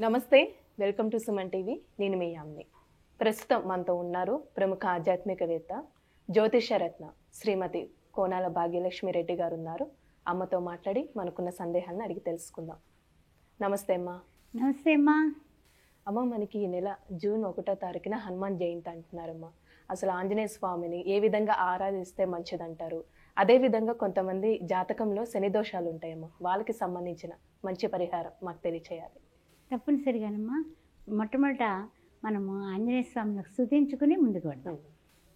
నమస్తే, welcome to Suman TV. నేను మీ యామ్ని. ప్రస్తుతం మనతో ఉన్నారు ప్రముఖ ఆధ్యాత్మికవేత్త జ్యోతిషరత్న శ్రీమతి కోనాల భాగ్యలక్ష్మి రెడ్డి గారు ఉన్నారు. అమ్మతో మాట్లాడి మనకున్న సందేహాలను అడిగి తెలుసుకుందాం. నమస్తే అమ్మా. నమస్తే అమ్మా. అమ్మ, మనకి ఈ నెల జూన్ 1వ తారీఖున హనుమాన్ జయంతి అంటున్నారమ్మా. అసలు ఆంజనేయ స్వామిని ఏ విధంగా ఆరాధిస్తే మంచిదంటారు? అదేవిధంగా కొంతమంది జాతకంలో శని దోషాలు ఉంటాయమ్మా, వాళ్ళకి సంబంధించిన మంచి పరిహారం మాకు తెలియచేయాలి. తప్పనిసరిగానమ్మా. మొట్టమొదట మనము ఆంజనేయ స్వామిని స్తుతించుకుని ముందుకు వెళ్దాం.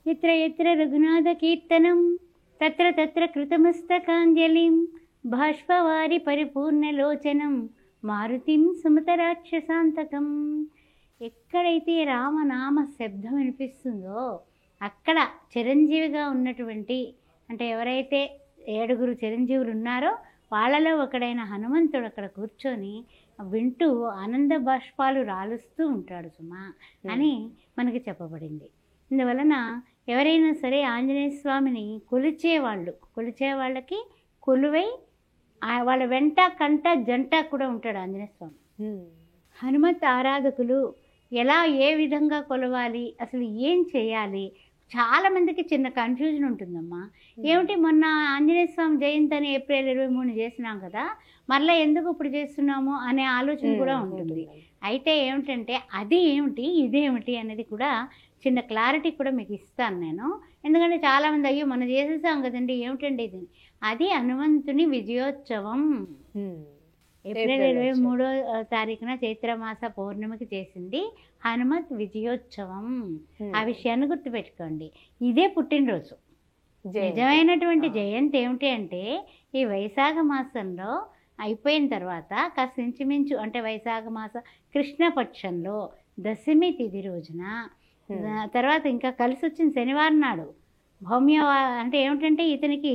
ఎత్ర ఎత్ర రఘునాథ కీర్తనం తత్ర తత్ర కృతమస్తకాంజలిం బాష్పవారి పరిపూర్ణలోచనం మారుతిం సుమతరాక్షసాంతకం. ఎక్కడైతే రామనామ శబ్దం వినిపిస్తుందో అక్కడ చిరంజీవిగా ఉన్నటువంటి, అంటే ఎవరైతే 7 చిరంజీవులు ఉన్నారో వాళ్ళలో ఒకడైన హనుమంతుడు అక్కడ కూర్చొని వింటూ ఆనంద బాష్పాలు రాలుస్తూ ఉంటాడు సుమా అని మనకి చెప్పబడింది. ఇందువలన ఎవరైనా సరే ఆంజనేయ స్వామిని కొలిచే వాళ్ళకి కొలువై వాళ్ళ వెంట కంట జంట కూడా ఉంటాడు ఆంజనేయ స్వామి. హనుమత్ ఆరాధకులు ఎలా ఏ విధంగా కొలవాలి, అసలు ఏం చేయాలి, చాలామందికి చిన్న కన్ఫ్యూజన్ ఉంటుందమ్మా. ఏమిటి, మొన్న ఆంజనేయ స్వామి జయంతి అని ఏప్రిల్ 23 చేసినాం కదా, మరలా ఎందుకు ఇప్పుడు చేస్తున్నాము అనే ఆలోచన కూడా ఉంటుంది. అయితే ఏమిటంటే అది ఏమిటి ఇదేమిటి అనేది కూడా చిన్న క్లారిటీ కూడా మీకు ఇస్తాను నేను. ఎందుకంటే చాలామంది అయ్యో మనం చేసేసాం కదండి ఏమిటండి ఇది, అది హనుమంతుని విజయోత్సవం. ఏప్రిల్ 23వ తారీఖున చైత్రమాస పౌర్ణమికి చేసింది హనుమత్ విజయోత్సవం. ఆ విషయాన్ని గుర్తుపెట్టుకోండి. ఇదే పుట్టినరోజు. నిజమైనటువంటి జయంతి ఏమిటి అంటే ఈ వైశాఖ మాసంలో అయిపోయిన తర్వాత కాస్త ఇంచుమించు, అంటే వైశాఖ మాస కృష్ణపక్షంలో దశమి తిథి రోజున తర్వాత ఇంకా కలిసి వచ్చిన శనివారం నాడు భౌమ్య, అంటే ఏమిటంటే ఇతనికి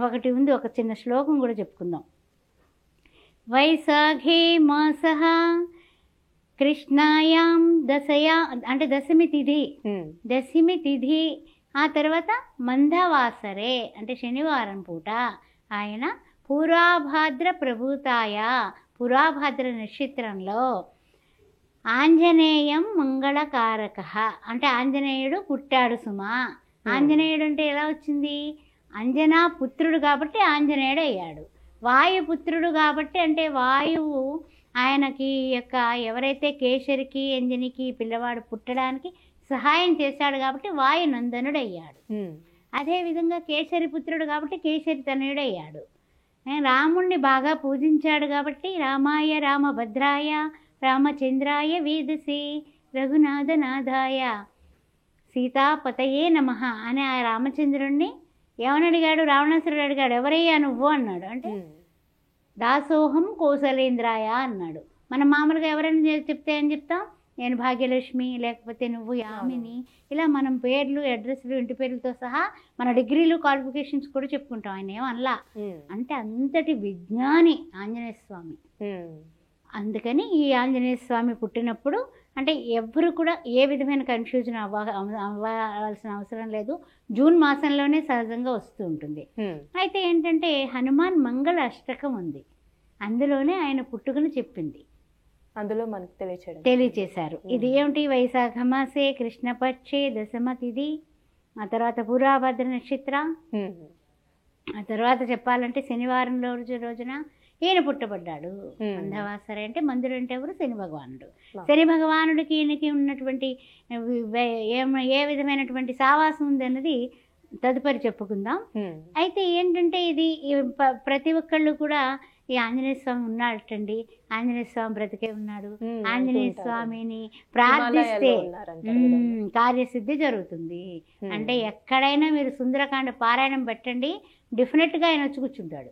ఒకటి ఉంది, ఒక చిన్న శ్లోకం కూడా చెప్పుకుందాం. వైశాఖే మాస కృష్ణాయాం దశయా, అంటే దశమి తిథి. ఆ తర్వాత మందవాసరే, అంటే శనివారం పూట ఆయన పురాభాద్ర ప్రభూతాయ, పురాభాద్ర నక్షత్రంలో ఆంజనేయం మంగళకారక, అంటే ఆంజనేయుడు పుట్టాడు సుమా. ఆంజనేయుడు అంటే ఎలా వచ్చింది, అంజనా పుత్రుడు కాబట్టి ఆంజనేయుడు అయ్యాడు. వాయుపుత్రుడు కాబట్టి, అంటే వాయువు ఆయనకి యొక్క ఎవరైతే కేసరికి అంజనికి పిల్లవాడు పుట్టడానికి సహాయం చేశాడు కాబట్టి వాయునందనుడు అయ్యాడు. అదేవిధంగా కేసరి పుత్రుడు కాబట్టి కేసరి తనయుడు అయ్యాడు. రాముణ్ణి బాగా పూజించాడు కాబట్టి రామాయ రామభద్రాయ రామచంద్రాయ వేదసే రఘునాథనాథాయ సీతాపతయే నమః అని ఆ రామచంద్రుణ్ణి ఏమని అడిగాడు, రావణాసురుడు అడిగాడు, ఎవరయ్యా నువ్వు అన్నాడు. అంటే దాసోహం కౌసలేంద్రాయ అన్నాడు. మనం మామూలుగా ఎవరైనా చెప్తే ఏం చెప్తాం, నేను భాగ్యలక్ష్మి, లేకపోతే నువ్వు యామిని, ఇలా మనం పేర్లు అడ్రస్లు ఇంటి పేర్లతో సహా మన డిగ్రీలు క్వాలిఫికేషన్స్ కూడా చెప్పుకుంటాం. ఆయన ఏమనలా, అంటే అంతటి విజ్ఞాని ఆంజనేయ స్వామి. అందుకని ఈ ఆంజనేయ స్వామి పుట్టినప్పుడు అంటే ఎవ్వరు కూడా ఏ విధమైన కన్ఫ్యూజన్ అవ్వాల్సిన అవసరం లేదు. జూన్ మాసంలోనే సహజంగా వస్తూ ఉంటుంది. అయితే ఏంటంటే హనుమాన్ మంగళ అష్టకం ఉంది, అందులోనే ఆయన పుట్టుకను చెప్పింది, అందులో మనకు తెలియచేశారు. ఇది ఏమిటి, వైశాఖ మాసే కృష్ణపక్షే దశమ తిథి, ఆ తర్వాత పురాభద్ర నక్షత్ర, ఆ తర్వాత చెప్పాలంటే శనివారం రోజున ఈయన పుట్టబడ్డాడు. మందవాసరే అంటే మందుడు అంటే ఎవరు, శని భగవానుడు. శని భగవానుడికి ఈయనకి ఉన్నటువంటి ఏ విధమైనటువంటి సావాసం ఉంది అన్నది తదుపరి చెప్పుకుందాం. అయితే ఏంటంటే ఇది ప్రతి ఒక్కళ్ళు కూడా ఈ ఆంజనేయ స్వామి ఉన్నాడటండి, ఆంజనేయ స్వామి బ్రతికే ఉన్నాడు, ఆంజనేయ స్వామిని ప్రార్థిస్తే కార్యసిద్ధి జరుగుతుంది. అంటే ఎక్కడైనా మీరు సుందరకాండ పారాయణం పెట్టండి, డెఫినెట్గా ఆయన వచ్చి కూర్చుంటాడు.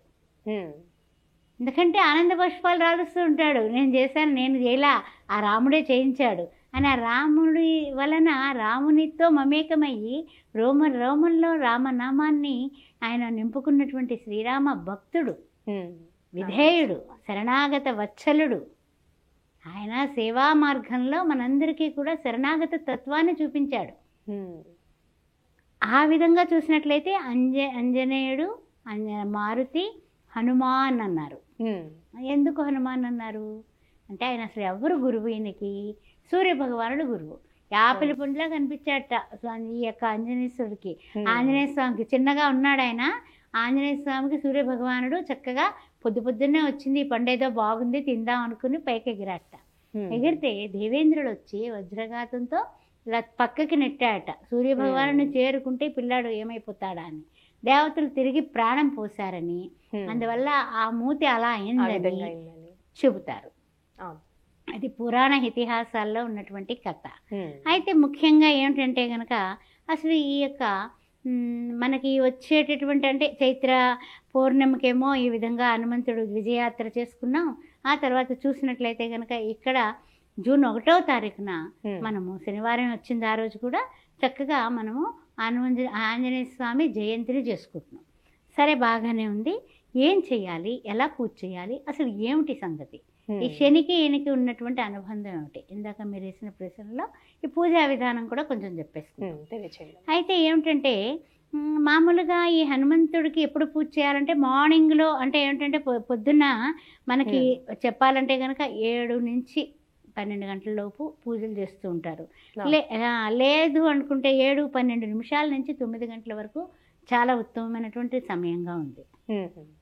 ఎందుకంటే ఆనంద పుష్పాలు రాలుస్తూ ఉంటాడు. నేను చేశాను, నేను చేయలా, ఆ రాముడే చేయించాడు అని ఆ రాముడి వలన రామునితో మమేకమయ్యి రోమంలో రామనామాన్ని ఆయన నింపుకున్నటువంటి శ్రీరామ భక్తుడు, విధేయుడు, శరణాగత వత్సలుడు. ఆయన సేవా మార్గంలో మనందరికీ కూడా శరణాగత తత్వాన్ని చూపించాడు. ఆ విధంగా చూసినట్లయితే అంజనేయుడు, మారుతి, హనుమాన్ అన్నారు. ఎందుకు హనుమాన్ అన్నారు అంటే ఆయన అసలు ఎవరు గురువు ఈయనకి? సూర్య భగవానుడు గురువు. యాపిల్ పండులా కనిపించాట ఈ యొక్క ఆంజనేయుడికి. ఆంజనేయ స్వామికి చిన్నగా ఉన్నాడు ఆయన. ఆంజనేయ స్వామికి సూర్య భగవానుడు చక్కగా పొద్దున్నే వచ్చింది, ఈ పండు ఏదో బాగుంది తిందాం అనుకుని పైకి ఎగిరాట. ఎగిరితే దేవేంద్రుడు వచ్చి వజ్రఘాతంతో ఇలా పక్కకి నెట్టాట. సూర్య భగవానుడిని చేరుకుంటే పిల్లాడు ఏమైపోతాడా అని. దేవతలు తిరిగి ప్రాణం పోశారని, అందువల్ల ఆ మూతి అలా అయిందని చెబుతారు. అది పురాణ ఇతిహాసాల్లో ఉన్నటువంటి కథ. అయితే ముఖ్యంగా ఏమిటంటే కనుక అసలు ఈ యొక్క మనకి వచ్చేటటువంటి అంటే చైత్ర పౌర్ణమికేమో ఈ విధంగా హనుమంతుడు విజయయాత్ర చేసుకున్నాం. ఆ తర్వాత చూసినట్లయితే కనుక ఇక్కడ జూన్ 1వ తారీఖున మనము శనివారం వచ్చింది. ఆ రోజు కూడా చక్కగా మనము ఆంజనేయ స్వామి జయంతిని చేసుకుంటున్నాం. సరే, బాగానే ఉంది. ఏం చేయాలి, ఎలా పూజ చేయాలి, అసలు ఏమిటి సంగతి, ఈ శనికి ఈయనకి ఉన్నటువంటి అనుబంధం ఏమిటి? ఇందాక మీరు వేసిన ప్రశ్నలో ఈ పూజా విధానం కూడా కొంచెం చెప్పేసుకుంటాం. అయితే ఏమిటంటే మామూలుగా ఈ హనుమంతుడికి ఎప్పుడు పూజ చేయాలంటే మార్నింగ్లో, అంటే ఏమిటంటే పొద్దున్న మనకి చెప్పాలంటే కనుక 7 నుంచి 12 గంటల లోపు పూజలు చేస్తూ ఉంటారు. లేదు అనుకుంటే 7-12 నిమిషాల నుంచి 9 గంటల వరకు చాలా ఉత్తమమైనటువంటి సమయంగా ఉంది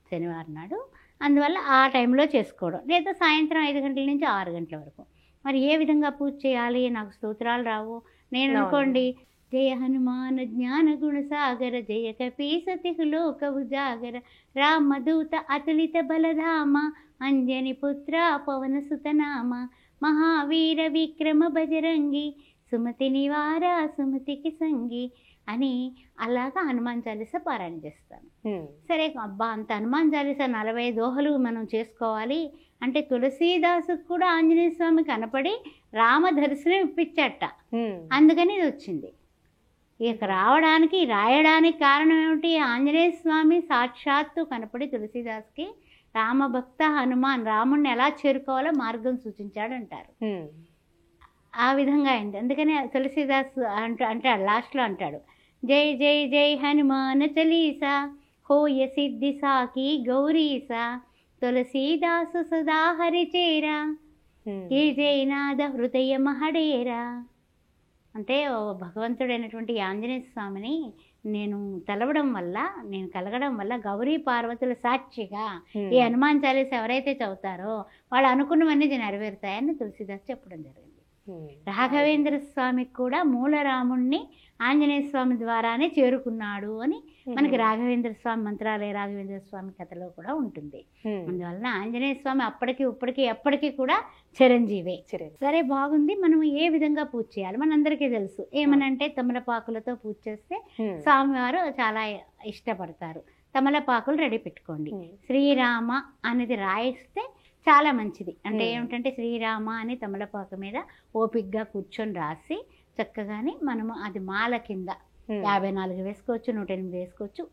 శనివారం నాడు. అందువల్ల ఆ టైంలో చేసుకోవడం, లేదా సాయంత్రం 5 గంటల నుంచి 6 గంటల వరకు. మరి ఏ విధంగా పూజ చేయాలి? నాకు స్తోత్రాలు రావు. నేను అనుకోండి, జయ హనుమాన్ జ్ఞాన గుణ సాగర, జయ కపీసతి లోక ఉజాగర, రామదూత అతులిత బలధామ, అంజని పుత్ర పవన సుతనామ, మహావీర విక్రమ బజరంగి, సుమతి నివార సుమతికి సంగి అని అలాగా హనుమాన్ చాలీస పారాయణ చేస్తాను. సరే, అబ్బా అంత హనుమాన్ చాలీస 40 దోహలు మనం చేసుకోవాలి అంటే తులసీదాసుకు కూడా ఆంజనేయ స్వామి కనపడి రామ దర్శనం ఇప్పించట. అందుకని ఇది వచ్చింది. ఇక రాయడానికి కారణం ఏమిటి? ఆంజనేయ స్వామి సాక్షాత్తు కనపడి తులసీదాస్కి రామభక్త హనుమాన్ రాముడిని ఎలా చేరుకోవాలో మార్గం సూచించాడంటారు. ఆ విధంగా అయింది. అందుకని తులసీదాస్ అంటాడు, లాస్ట్లో అంటాడు, జై జై జై హనుమాన్ చలీసా, హోయ సిద్ధి సాకి గౌరీసా, తులసీదాసు సదా హరిచేరా, జై జయనాథ హృదయ మహడేరా. అంటే భగవంతుడైనటువంటి ఆంజనేయ స్వామిని నేను తలవడం వల్ల, నేను కలగడం వల్ల గౌరీ పార్వతుల సాక్షిగా ఈ హనుమాన్ చాలీస ఎవరైతే చదువుతారో వాళ్ళు అనుకున్నవన్నీ నెరవేరుతాయని తులసీదాస్ చెప్పడం జరిగింది. రాఘవేంద్ర స్వామికి కూడా మూల రాముణ్ణి ఆంజనేయ స్వామి ద్వారానే చేరుకున్నాడు అని మనకి రాఘవేంద్ర స్వామి మంత్రాలయ రాఘవేంద్ర స్వామి కథలో కూడా ఉంటుంది. అందువలన ఆంజనేయ స్వామి అప్పటికి ఇప్పటికి ఎప్పటికీ కూడా చిరంజీవే. సరే, బాగుంది. మనం ఏ విధంగా పూజ చేయాలి మనందరికీ తెలుసు. ఏమనంటే తమలపాకులతో పూజ చేస్తే స్వామివారు చాలా ఇష్టపడతారు. తమలపాకులు రెడీ పెట్టుకోండి. శ్రీరామ అనేది రాయిస్తే చాలా మంచిది. అంటే ఏమిటంటే శ్రీరామ అని తమలపాకు మీద ఓపిక్గా కూర్చొని రాసి చక్కగానే మనము అది మాల కింద 54 వేసుకోవచ్చు, 108 వేసుకోవచ్చు.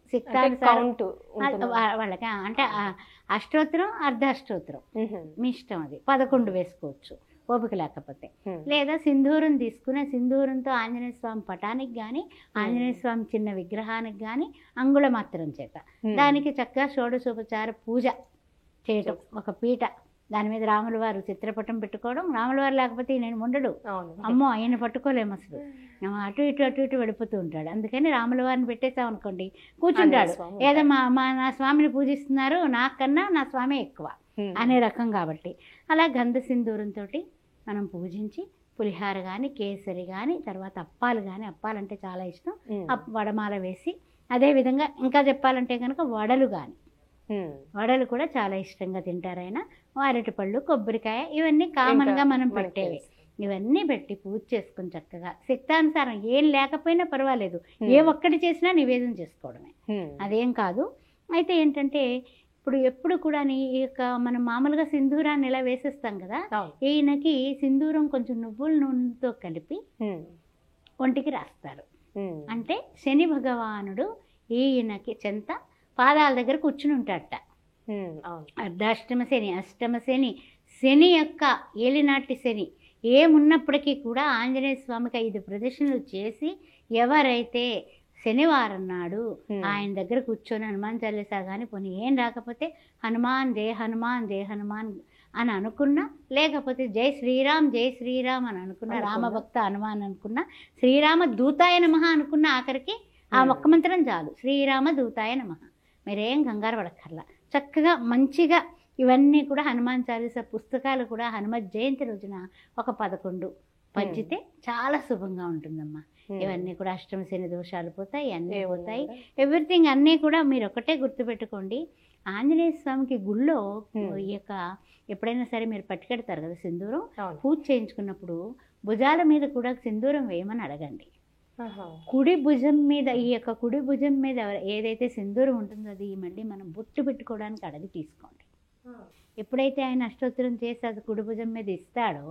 వాళ్ళకి అంటే అష్టోత్తరం, అర్ధాష్టోత్తరం మీ ఇష్టం. అది 11 వేసుకోవచ్చు ఓపిక లేకపోతే. లేదా సింధూరం తీసుకుని సింధూరంతో ఆంజనేయ స్వామి పటానికి కానీ ఆంజనేయ స్వామి చిన్న విగ్రహానికి కానీ అంగుళమాత్రం చేత దానికి చక్కగా షోడశోపచార పూజ చేయటం. ఒక పీట, దాని మీద రాముల వారు చిత్రపటం పెట్టుకోవడం. రాముల వారు లేకపోతే నేను ఉండడు, అమ్మో ఆయన పట్టుకోలేము అసలు, అటు ఇటు వెళ్ళిపోతూ ఉంటాడు. అందుకని రాముల వారిని పెట్టేసాం అనుకోండి కూర్చుంటాడు. ఏదో నా స్వామిని పూజిస్తున్నారు, నాకన్నా నా స్వామి ఎక్కువ అనే రకం కాబట్టి అలా గంధ సింధూరంతో మనం పూజించి పులిహార కానీ కేసరి కానీ తర్వాత అప్పాలు కానీ, అప్పాలంటే చాలా ఇష్టం, వడమాల వేసి, అదేవిధంగా ఇంకా చెప్పాలంటే కనుక వడలు కానీ, వడలు కూడా చాలా ఇష్టంగా తింటారు ఆయన. అరటిపళ్ళు, కొబ్బరికాయ ఇవన్నీ కామన్గా మనం పెట్టేవి. ఇవన్నీ పెట్టి పూజ చేసుకుని చక్కగా శక్తానుసారం ఏం లేకపోయినా పర్వాలేదు, ఏ ఒక్కటి చేసినా నివేదన చేసుకోవడమే, అదేం కాదు. అయితే ఏంటంటే ఇప్పుడు ఎప్పుడు కూడా ఈ యొక్క మనం మామూలుగా సింధూరాన్ని ఇలా వేసేస్తాం కదా, ఈయనకి సింధూరం కొంచెం నువ్వుల నూనెతో కలిపి ఒంటికి రాస్తారు. అంటే శని భగవానుడు ఈయనకి చెంత పాదాల దగ్గర కూర్చుని ఉంటాడట. అర్ధాష్టమ శని, అష్టమ శని, శని యొక్క ఏలినాటి శని ఏమున్నప్పటికీ కూడా ఆంజనేయ స్వామికి 5 ప్రదక్షిణలు చేసి ఎవరైతే శనివారం నాడు ఆయన దగ్గర కూర్చొని హనుమాన్ చాలీసా కానీ పోనీ ఏం రాకపోతే హనుమాన్ జయ హనుమాన్ జయ హనుమాన్ అని అనుకున్నా, లేకపోతే జై శ్రీరామ్ జై శ్రీరామ్ అని అనుకున్నా, రామభక్త హనుమాన్ అనుకున్నా, శ్రీరామ దూతాయ నమః అనుకున్న, ఆఖరికి ఆ ఒక్క మంత్రం చాలు, శ్రీరామ దూతాయ నమః. మీరేం కంగారు పడక్కర్లా, చక్కగా మంచిగా ఇవన్నీ కూడా హనుమాన్ చాలీసా పుస్తకాలు కూడా హనుమత్ జయంతి రోజున ఒక 11 పంచితే చాలా శుభంగా ఉంటుందమ్మా. ఇవన్నీ కూడా అష్టమ శని దోషాలు పోతాయి, అన్నీ పోతాయి, ఎవ్రీథింగ్ అన్నీ కూడా. మీరు ఒకటే గుర్తుపెట్టుకోండి, ఆంజనేయ స్వామికి గుళ్ళో ఈ యొక్క ఎప్పుడైనా సరే మీరు పట్టుకెడతారు కదా సింధూరం, పూజ చేయించుకున్నప్పుడు భుజాల మీద కూడా సింధూరం వేయమని అడగండి. కుడి భుజం మీద, ఈ యొక్క కుడి భుజం మీద ఏదైతే సింధూరం ఉంటుందో అది మళ్ళీ మనం బొట్టు పెట్టుకోవడానికి అడిగి తీసుకోండి. ఎప్పుడైతే ఆయన అష్టోత్తరం చేసి అది కుడి భుజం మీద ఇస్తాడో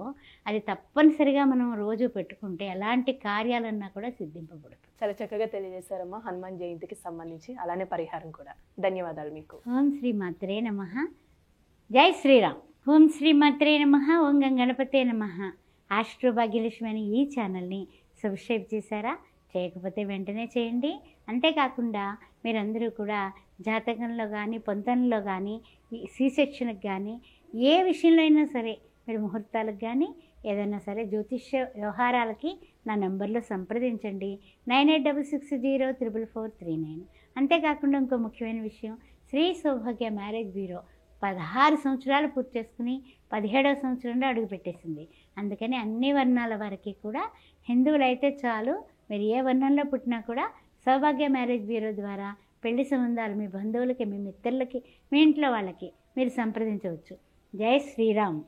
అది తప్పనిసరిగా మనం రోజు పెట్టుకుంటే ఎలాంటి కార్యాలన్నా కూడా సిద్ధింపబడుతుంది. చాలా చక్కగా తెలియజేశారమ్మా హనుమాన్ జయంతికి సంబంధించి, అలానే పరిహారం కూడా. ధన్యవాదాలు మీకు. ఓం శ్రీ మాత్రే నమః. జై శ్రీరామ్. ఓం శ్రీ మాత్రే నమః. ఓం గణపతే నమః. ఆస్ట్రో భాగ్యలక్ష్మి అని ఈ ఛానల్ని సబ్స్క్రైబ్ చేశారా? చేయకపోతే వెంటనే చేయండి. అంతేకాకుండా మీరందరూ కూడా జాతకంలో కానీ, పొంతనలో కానీ, సి సెక్షన్కి కానీ, ఏ విషయంలో అయినా సరే మీరు ముహూర్తాలకు కానీ ఏదైనా సరే జ్యోతిష్య వ్యవహారాలకి నా నెంబర్లో సంప్రదించండి. 9866044439. అంతేకాకుండా ఇంకో ముఖ్యమైన విషయం, శ్రీ సౌభాగ్య మ్యారేజ్ బ్యూరో 16 సంవత్సరాలు పూర్తి చేసుకుని 17వ సంవత్సరంలో అడుగుపెట్టేసింది. అందుకని అన్ని వర్ణాల వారికి కూడా, హిందువులైతే చాలు, మీరు ఏ వర్ణంలో పుట్టినా కూడా సౌభాగ్య మ్యారేజ్ బ్యూరో ద్వారా పెళ్లి సంబంధాలు మీ బంధువులకి, మీ మిత్రులకి, మీ ఇంట్లో వాళ్ళకి మీరు సంప్రదించవచ్చు. జై శ్రీరామ్.